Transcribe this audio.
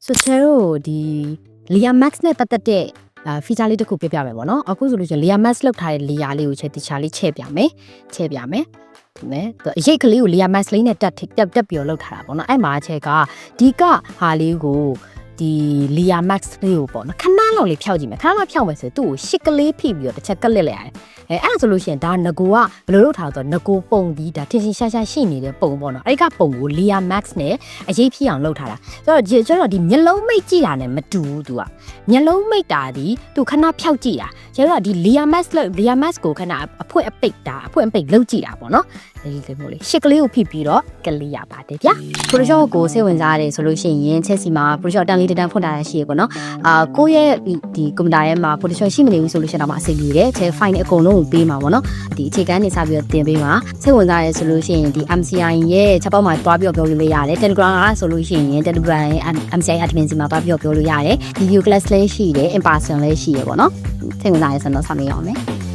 ဆိုချဲတို့ဒီ Lia Max နဲ့ပတ်သက်တဲ့feature လေးတစ်ခုပြပြမယ်ပေါ့နော်အခုဆိုလို့ရှိရင် Lia Max လောက်ထားတဲ့ layer လေးကိုတခြားလေးချဲ့ပြမယ်နဲအရိတ်ကလေးကို Lia Max လေးနဲ့တက်ပြီးတော့လောက်ထားတာပေါ့နော်အဲ့မှာချဲ့ကဒီကဟာလေးကိုဒီ Lia Max လေးကိုပေါ့နော်ခဏလောက်လေးဖြောက်ကြည့်မယ်ခဏလောက်ဖြောက်မယ်ဆိုသူ့ကိုရှစ်ကလေးဖိပြီးတော့တစ်ချက်ကလစ်လိုက်ရတယ်အဲ့ဒါဆိုလို့ရှိရင်ဒါငကိုကဘယ်လိုလုပ်ထားတော့ငကိုပုံပြီးဒါထင်ရှားရှိနေတဲ့ပုံပေါ့နော်အဲ့ဒီကပုံကို Lia Max နဲ့အရေးဖြစ်အောင်လုပ်ထားတာဆိုတော့ဒီမျက်လုံးမိတ်ကြည့်တာနဲ့မတူဘူးသူကမျက်လုံးမိတ်တာဒီသူခဏဖြောက်ကြည့်တာကျတော့ဒီ Lia Max ကိုခဏအဖွင့်အပိတ်လုပ်ကြည့်တာပေါ့နော်ဒီလိုမျိုးလေးရှစ်ကလေးကိုဖိပြီးတော့ကလေးရပါတယ်ဗျာ Photoshop ကိုစိတ်ဝင်စားရတယ်ဆိုလို့ရှိရင်ချက်စီမှာ Photoshop တန်းလေးတန်းဖွင့်ထားရရှိရပေါ့နော်ကိုယ့်ရဲ့ဒီကွန်ပျူတာရဲ့မှာ Photoshop ရှိမနေဘူးဆိုလို့ရှိရင်တော့အဆင်ပြေတယ်ချက် file နဲ့အကုန်လုံးကိုပေးမှာပေါ့နော်ဒီအခြေခံနေစပြီးတော့တင်ပေးမှာစိတ်ဝင်စားရဆိုလို့ရှိရင်ဒီ MCI ရဲ့ချက်ပေါက်မှာတွားပြီးတော့ပြောလို့ရတယ် Telegram ကဆိုလို့ရှိရင် Telegram ရဲ့ MCI admin စီမှာတွားပြီးတော့ပြောလို့ရတယ် video class လေးရှိတယ် in person လေးရှိရပေါ့နော်စိတ်ဝင်စားရဆိုတော့ဆက်မေးအောင်မယ်